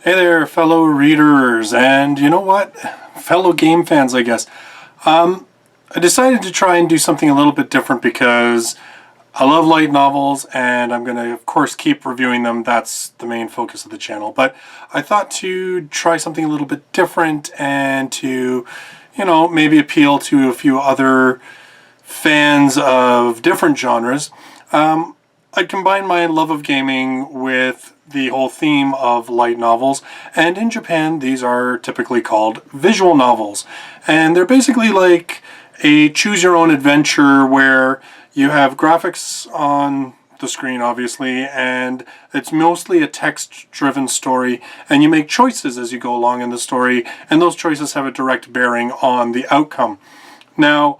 Hey there, fellow readers, and you know what? Fellow game fans, I guess. I decided to try and do something a little bit different because I love light novels, and I'm going to, of course, keep reviewing them. That's the main focus of the channel. But I thought to try something a little bit different and to, maybe appeal to a few other fans of different genres. I combine my love of gaming with the whole theme of light novels, and in Japan these are typically called visual novels, and they're basically like a choose-your-own adventure where you have graphics on the screen, obviously, and it's mostly a text-driven story, and you make choices as you go along in the story, and those choices have a direct bearing on the outcome. Now,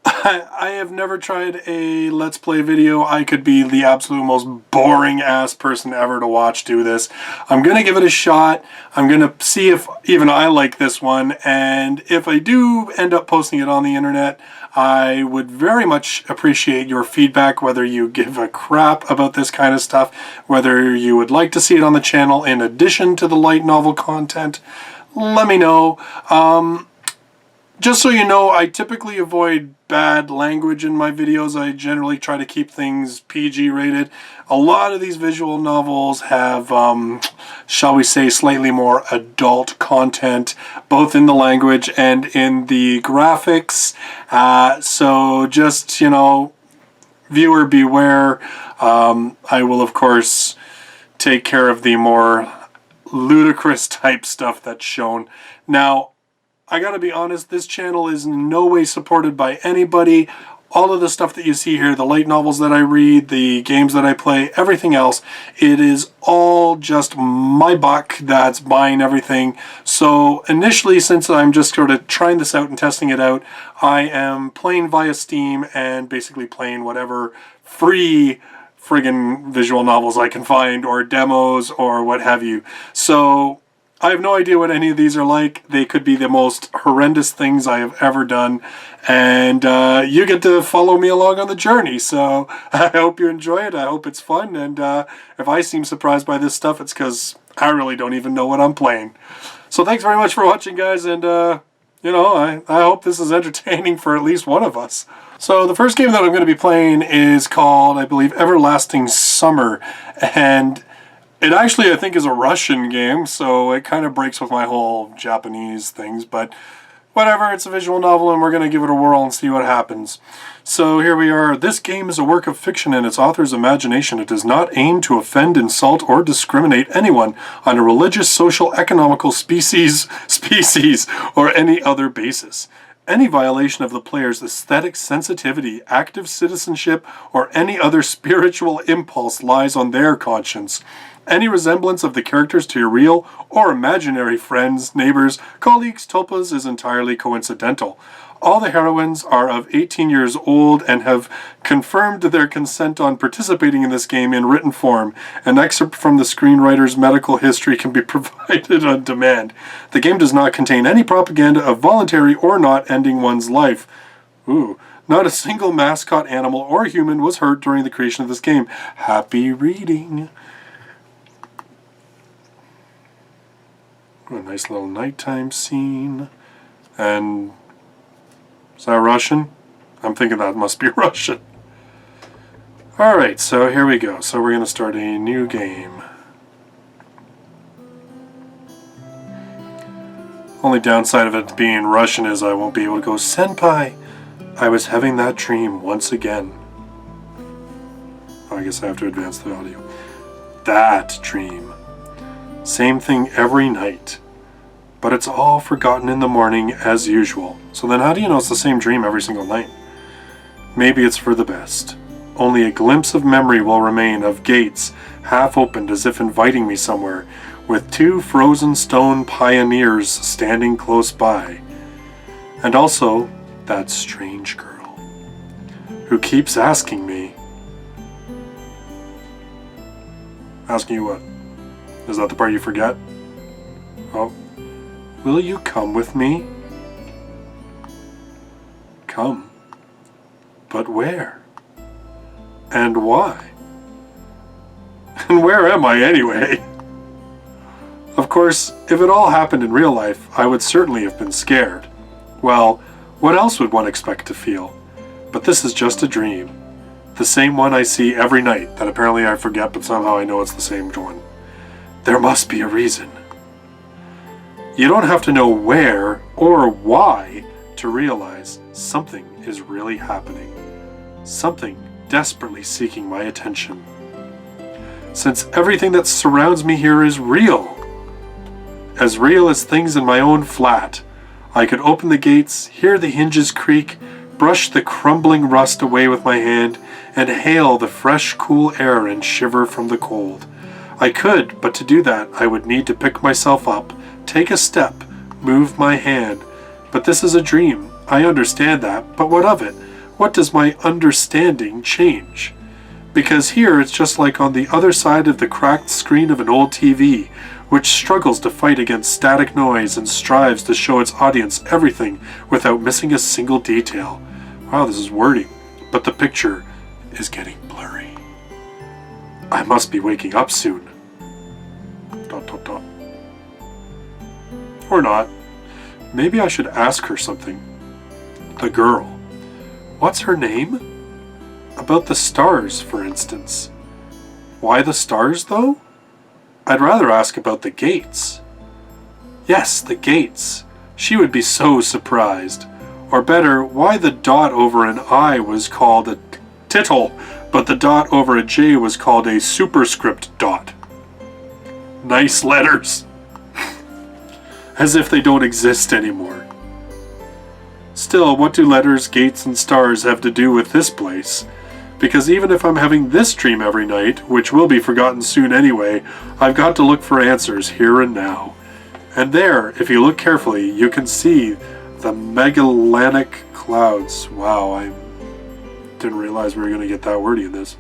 I have never tried a Let's Play video. I could be the absolute most boring ass person ever to watch do this. I'm going to give it a shot. I'm going to see if even I like this one. And if I do end up posting it on the internet, I would very much appreciate your feedback, whether you give a crap about this kind of stuff, whether you would like to see it on the channel in addition to the light novel content. Let me know. Just so you know, I typically avoid bad language in my videos. I generally try to keep things PG rated. A lot of these visual novels have, shall we say, slightly more adult content, both in the language and in the graphics. So just, viewer beware. I will, of course, take care of the more ludicrous type stuff that's shown. Now, I gotta be honest, this channel is in no way supported by anybody. All of the stuff that you see here, the light novels that I read, the games that I play, everything else, it is all just my buck that's buying everything. So initially, since I'm just sort of trying this out and testing it out, I am playing via Steam and basically playing whatever free friggin' visual novels I can find, or demos, or what have you. So I have no idea what any of these are like. They could be the most horrendous things I have ever done. And you get to follow me along on the journey. So I hope you enjoy it. I hope it's fun. And if I seem surprised by this stuff, it's because I really don't even know what I'm playing. So thanks very much for watching, guys. And, I hope this is entertaining for at least one of us. So the first game that I'm going to be playing is called, I believe, Everlasting Summer. And it actually, I think, is a Russian game, so it kind of breaks with my whole Japanese things, but whatever, it's a visual novel, and we're going to give it a whirl and see what happens. So here we are. This game is a work of fiction in its author's imagination. It does not aim to offend, insult, or discriminate anyone on a religious, social, economical, species, or any other basis. Any violation of the player's aesthetic sensitivity, active citizenship, or any other spiritual impulse lies on their conscience. Any resemblance of the characters to your real or imaginary friends, neighbors, colleagues, tulpas is entirely coincidental. All the heroines are of 18 years old and have confirmed their consent on participating in this game in written form. An excerpt from the screenwriter's medical history can be provided on demand. The game does not contain any propaganda of voluntary or not ending one's life. Ooh. Not a single mascot animal or human was hurt during the creation of this game. Happy reading. A nice little nighttime scene. And is that Russian? I'm thinking that must be Russian. Alright, so here we go. So we're going to start a new game. Only downside of it being Russian is I won't be able to go, Senpai, I was having that dream once again. Oh, I guess I have to advance the audio. That dream. Same thing every night. But it's all forgotten in the morning as usual. So then how do you know it's the same dream every single night? Maybe it's for the best. Only a glimpse of memory will remain of gates half opened as if inviting me somewhere, with two frozen stone pioneers standing close by. And also that strange girl who keeps asking me. Asking you what? Is that the part you forget? Oh. Will you come with me? Come. But where? And why? And where am I anyway? Of course, if it all happened in real life, I would certainly have been scared. Well, what else would one expect to feel? But this is just a dream. The same one I see every night that apparently I forget, but somehow I know it's the same one. There must be a reason. You don't have to know where or why to realize something is really happening. Something desperately seeking my attention. Since everything that surrounds me here is real. As real as things in my own flat. I could open the gates, hear the hinges creak, brush the crumbling rust away with my hand, and hail the fresh, cool air and shiver from the cold. I could, but to do that I would need to pick myself up, take a step, move my hand. But this is a dream. I understand that, but what of it? What does my understanding change? Because here it's just like on the other side of the cracked screen of an old TV, which struggles to fight against static noise and strives to show its audience everything without missing a single detail. Wow, this is wordy, but the picture is getting blurry. I must be waking up soon. ... Or not. Maybe I should ask her something. The girl. What's her name? About the stars, for instance. Why the stars, though? I'd rather ask about the gates. Yes, the gates. She would be so surprised. Or better, why the dot over an I was called a tittle, but the dot over a J was called a superscript dot. Nice letters. As if they don't exist anymore. Still, what do letters, gates, and stars have to do with this place? Because even if I'm having this dream every night, which will be forgotten soon anyway, I've got to look for answers here and now. And there, if you look carefully, you can see the Magellanic clouds. Wow, I didn't realize we were going to get that wordy in this.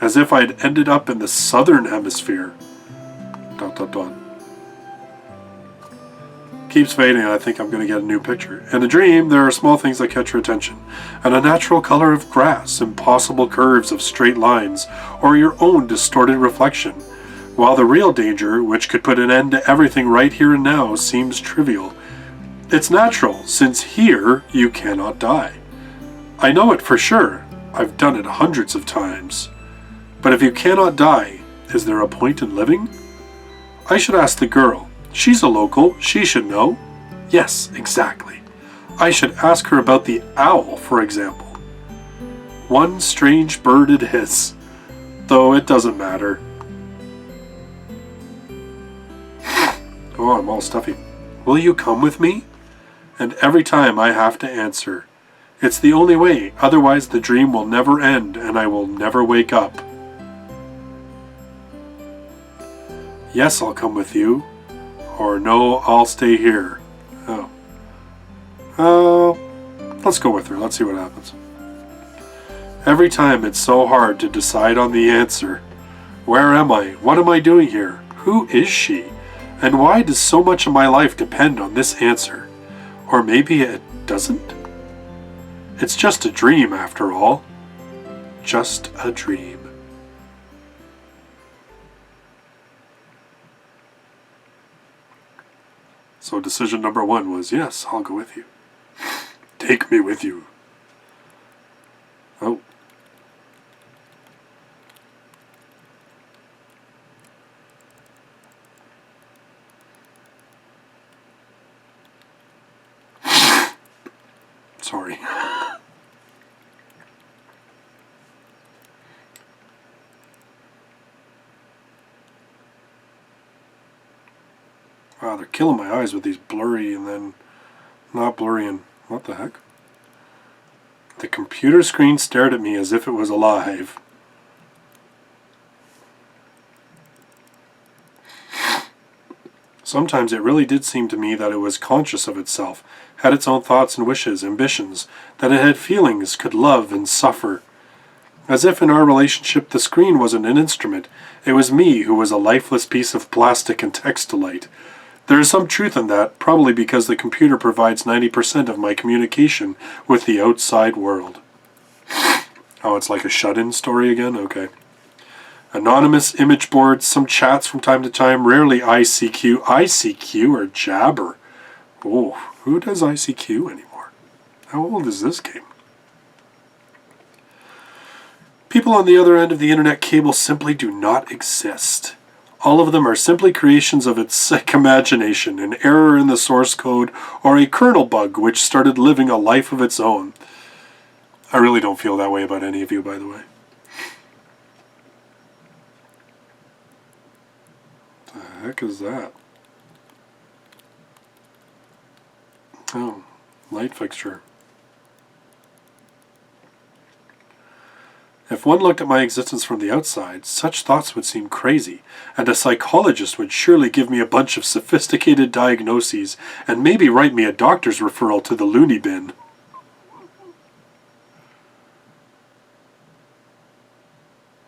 As if I'd ended up in the southern hemisphere. ... Keeps fading, and I think I'm going to get a new picture. In the dream, there are small things that catch your attention. An unnatural color of grass, impossible curves of straight lines, or your own distorted reflection. While the real danger, which could put an end to everything right here and now, seems trivial. It's natural, since here you cannot die. I know it for sure. I've done it hundreds of times. But if you cannot die, is there a point in living? I should ask the girl. She's a local, she should know. Yes, exactly. I should ask her about the owl, for example. One strange bird it is, though it doesn't matter. Oh, I'm all stuffy. Will you come with me? And every time I have to answer. It's the only way, otherwise the dream will never end and I will never wake up. Yes, I'll come with you. Or no, I'll stay here. Let's go with her. Let's see what happens. Every time it's so hard to decide on the answer. Where am I? What am I doing here? Who is she? And why does so much of my life depend on this answer? Or maybe it doesn't? It's just a dream after all. Just a dream. So decision number 1 was, yes, I'll go with you. Take me with you. Oh. Sorry. Wow, they're killing my eyes with these blurry and then not blurry and what the heck? The computer screen stared at me as if it was alive. Sometimes it really did seem to me that it was conscious of itself, had its own thoughts and wishes, ambitions, that it had feelings, could love and suffer. As if in our relationship the screen wasn't an instrument, it was me who was a lifeless piece of plastic and text-to-light. There is some truth in that, probably because the computer provides 90% of my communication with the outside world. Oh, it's like a shut-in story again? Okay. Anonymous image boards, some chats from time to time, rarely ICQ. ICQ or Jabber? Oh, who does ICQ anymore? How old is this game? People on the other end of the internet cable simply do not exist. All of them are simply creations of its sick imagination, an error in the source code, or a kernel bug which started living a life of its own. I really don't feel that way about any of you, by the way. What the heck is that? Oh, light fixture. If one looked at my existence from the outside, such thoughts would seem crazy, and a psychologist would surely give me a bunch of sophisticated diagnoses and maybe write me a doctor's referral to the loony bin.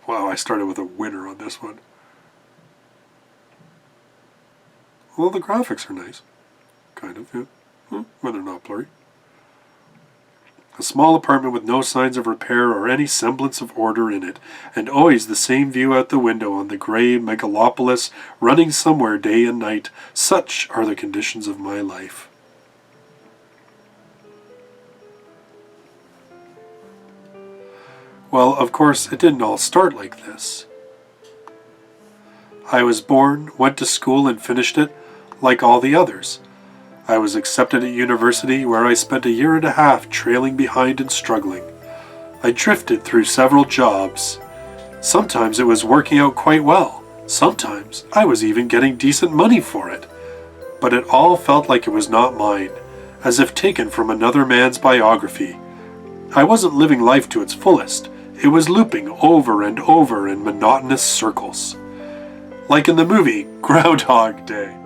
Wow, I started with a winner on this one. Well, the graphics are nice. Kind of, yeah. When they're not blurry. A small apartment with no signs of repair or any semblance of order in it, and always the same view out the window on the grey megalopolis running somewhere day and night. Such are the conditions of my life. Well, of course, it didn't all start like this. I was born, went to school, and finished it like all the others. I was accepted at university, where I spent a year and a half trailing behind and struggling. I drifted through several jobs. Sometimes it was working out quite well. Sometimes I was even getting decent money for it. But it all felt like it was not mine, as if taken from another man's biography. I wasn't living life to its fullest. It was looping over and over in monotonous circles. Like in the movie Groundhog Day.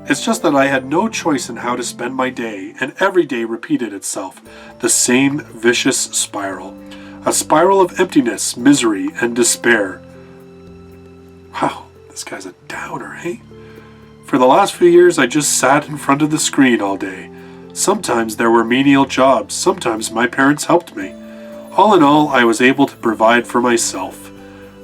It's just that I had no choice in how to spend my day, and every day repeated itself, the same vicious spiral. A spiral of emptiness, misery, and despair. Wow, this guy's a downer, eh? For the last few years, I just sat in front of the screen all day. Sometimes there were menial jobs, sometimes my parents helped me. All in all, I was able to provide for myself.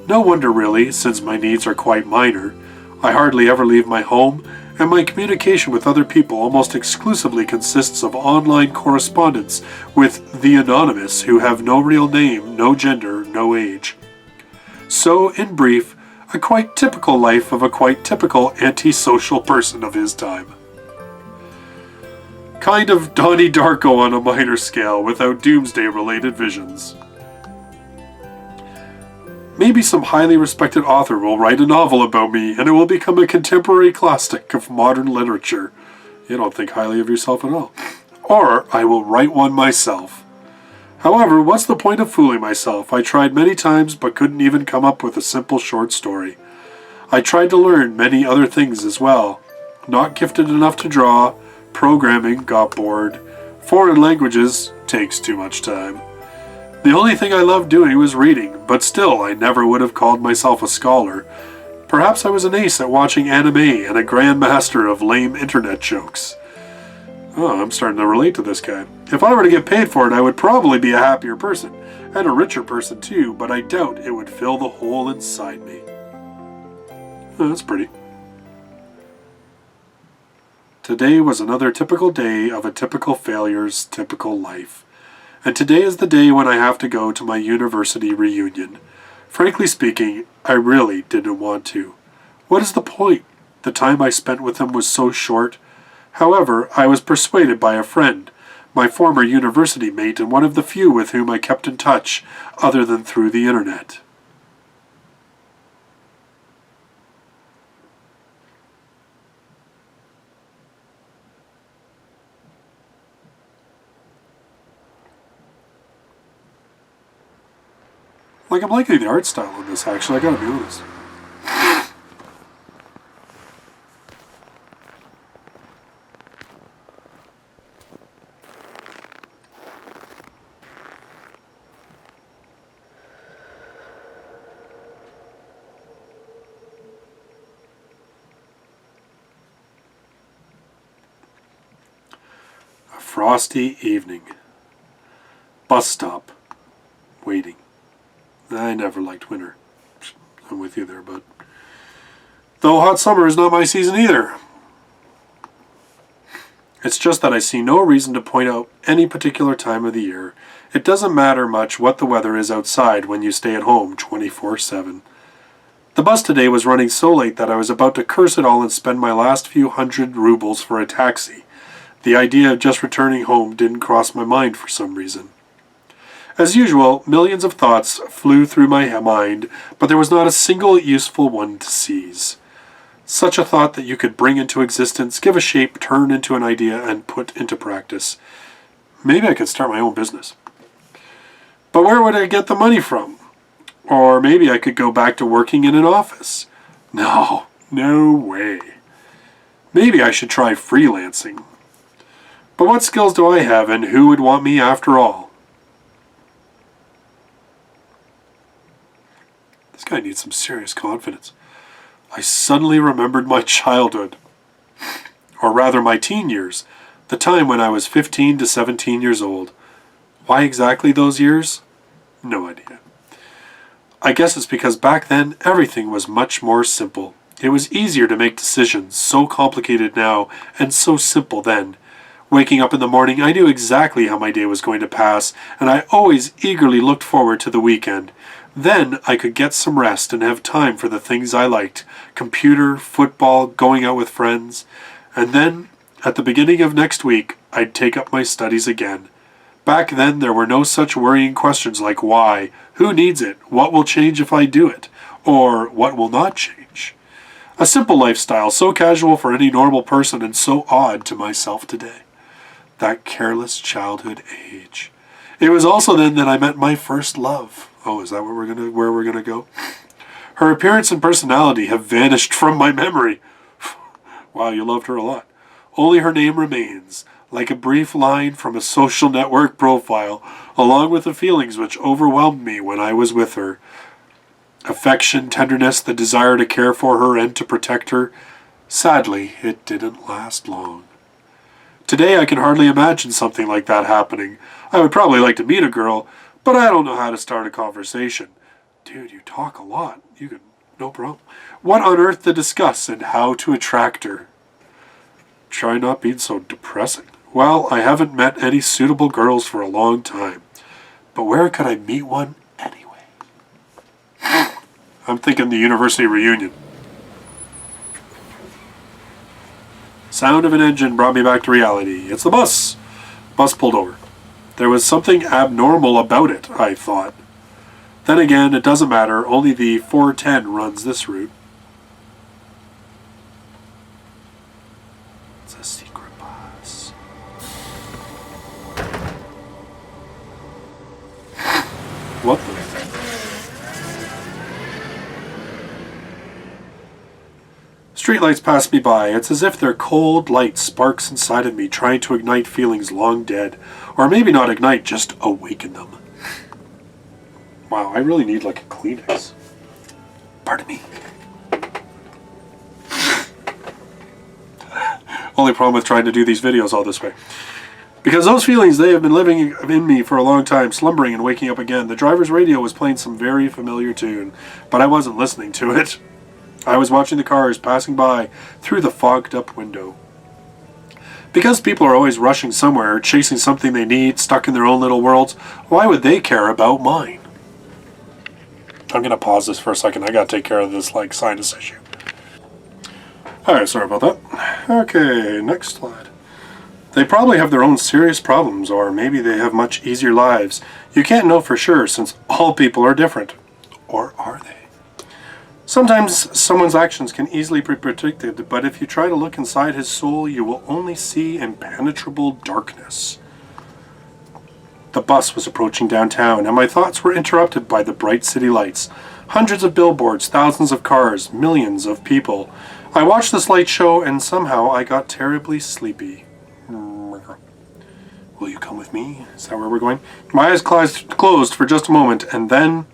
No wonder really, since my needs are quite minor. I hardly ever leave my home, and my communication with other people almost exclusively consists of online correspondence with the anonymous who have no real name, no gender, no age. So, in brief, a quite typical life of a quite typical antisocial person of his time. Kind of Donnie Darko on a minor scale without doomsday-related visions. Maybe some highly respected author will write a novel about me, and it will become a contemporary classic of modern literature. You don't think highly of yourself at all. Or I will write one myself. However, what's the point of fooling myself? I tried many times, but couldn't even come up with a simple short story. I tried to learn many other things as well. Not gifted enough to draw, programming, got bored. Foreign languages, takes too much time. The only thing I loved doing was reading, but still I never would have called myself a scholar. Perhaps I was an ace at watching anime and a grandmaster of lame internet jokes. Oh, I'm starting to relate to this guy. If I were to get paid for it, I would probably be a happier person, and a richer person too, but I doubt it would fill the hole inside me. Oh, that's pretty. Today was another typical day of a typical failure's typical life. And today is the day when I have to go to my university reunion. Frankly speaking, I really didn't want to. What is the point? The time I spent with him was so short. However, I was persuaded by a friend, my former university mate and one of the few with whom I kept in touch, other than through the internet. Like, I'm liking the art style on this, actually, I gotta be honest. A frosty evening. Bus stop. Waiting. I never liked winter. I'm with you there, bud. Though hot summer is not my season either. It's just that I see no reason to point out any particular time of the year. It doesn't matter much what the weather is outside when you stay at home 24/7. The bus today was running so late that I was about to curse it all and spend my last few hundred rubles for a taxi. The idea of just returning home didn't cross my mind for some reason. As usual, millions of thoughts flew through my mind, but there was not a single useful one to seize. Such a thought that you could bring into existence, give a shape, turn into an idea, and put into practice. Maybe I could start my own business. But where would I get the money from? Or maybe I could go back to working in an office. No way. Maybe I should try freelancing. But what skills do I have, and who would want me after all? This guy needs some serious confidence. I suddenly remembered my childhood. Or rather my teen years. The time when I was 15 to 17 years old. Why exactly those years? No idea. I guess it's because back then everything was much more simple. It was easier to make decisions, so complicated now and so simple then. Waking up in the morning, I knew exactly how my day was going to pass, and I always eagerly looked forward to the weekend. Then I could get some rest and have time for the things I liked. Computer, football, going out with friends. And then, at the beginning of next week, I'd take up my studies again. Back then there were no such worrying questions like why, who needs it, what will change if I do it, or what will not change. A simple lifestyle, so casual for any normal person and so odd to myself today. That careless childhood age. It was also then that I met my first love. Oh, is that where we're gonna go? Her appearance and personality have vanished from my memory. Wow, you loved her a lot. Only her name remains, like a brief line from a social network profile, along with the feelings which overwhelmed me when I was with her. Affection, tenderness, the desire to care for her and to protect her. Sadly, it didn't last long. Today I can hardly imagine something like that happening. I would probably like to meet a girl, but I don't know how to start a conversation. Dude, you talk a lot. You can, no problem. What on earth to discuss and how to attract her? Try not being so depressing. Well, I haven't met any suitable girls for a long time. But where could I meet one anyway? I'm thinking the university reunion. Sound of an engine brought me back to reality. It's the bus. Bus pulled over. There was something abnormal about it, I thought. Then again, it doesn't matter. Only the 410 runs this route. It's a secret bus. What the? Streetlights pass me by. It's as if their cold light sparks inside of me, trying to ignite feelings long dead. Or maybe not ignite, just awaken them. Wow, I really need like a Kleenex. Pardon me. Only problem with trying to do these videos all this way. Because those feelings, they have been living in me for a long time, slumbering and waking up again. The driver's radio was playing some very familiar tune, but I wasn't listening to it. I was watching the cars passing by through the fogged-up window. Because people are always rushing somewhere, chasing something they need, stuck in their own little worlds, why would they care about mine? I'm going to pause this for a second. I got to take care of this, like, sinus issue. Alright, sorry about that. Okay, next slide. They probably have their own serious problems, or maybe they have much easier lives. You can't know for sure, since all people are different. Or are they? Sometimes someone's actions can easily be predicted, but if you try to look inside his soul, you will only see impenetrable darkness. The bus was approaching downtown, and my thoughts were interrupted by the bright city lights. Hundreds of billboards, thousands of cars, millions of people. I watched this light show, and somehow I got terribly sleepy. Will you come with me? Is that where we're going? My eyes closed for just a moment, and then...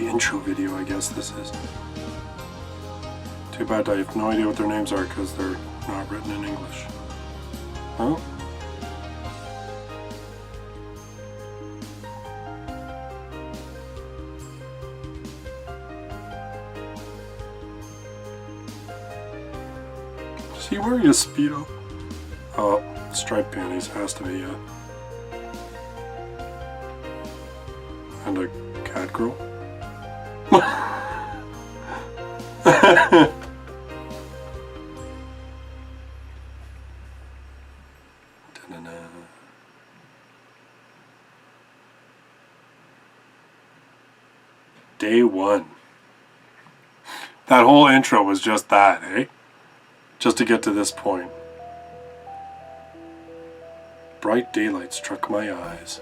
the intro video, I guess this is. Too bad I have no idea what their names are because they're not written in English. Oh. Is he wearing a Speedo? Oh, striped panties has to be, yeah. And a cat girl. Day one. That whole intro was just that, eh? Just to get to this point. Bright daylight struck my eyes.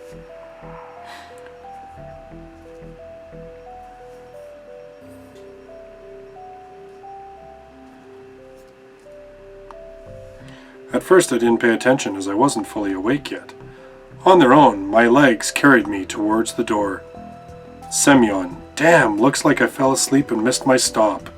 At first I didn't pay attention as I wasn't fully awake yet. On their own, my legs carried me towards the door. Semyon, damn, looks like I fell asleep and missed my stop.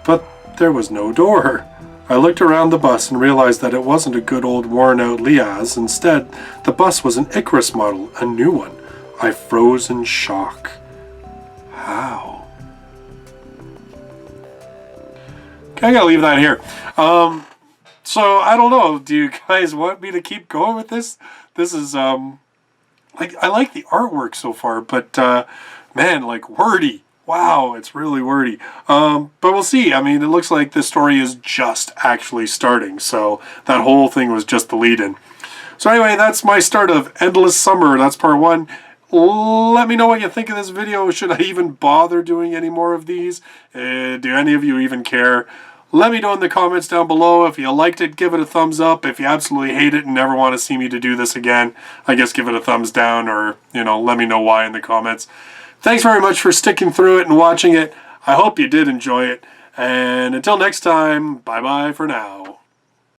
But there was no door. I looked around the bus and realized that it wasn't a good old worn-out Liaz. Instead, the bus was an Icarus model, a new one. I froze in shock. How? Okay, I gotta leave that here. So, I don't know. Do you guys want me to keep going with this? This is, like, I like the artwork so far, but, man, like, wordy. Wow, it's really wordy. But we'll see. I mean, it looks like the story is just actually starting, so that whole thing was just the lead-in. So anyway, that's my start of Endless Summer. That's part one. Let me know what you think of this video. Should I even bother doing any more of these? Do any of you even care? Let me know in the comments down below. If you liked it, give it a thumbs up. If you absolutely hate it and never want to see me to do this again, I guess give it a thumbs down, or, you know, let me know why in the comments. Thanks very much for sticking through it and watching it. I hope you did enjoy it. And until next time, bye-bye for now.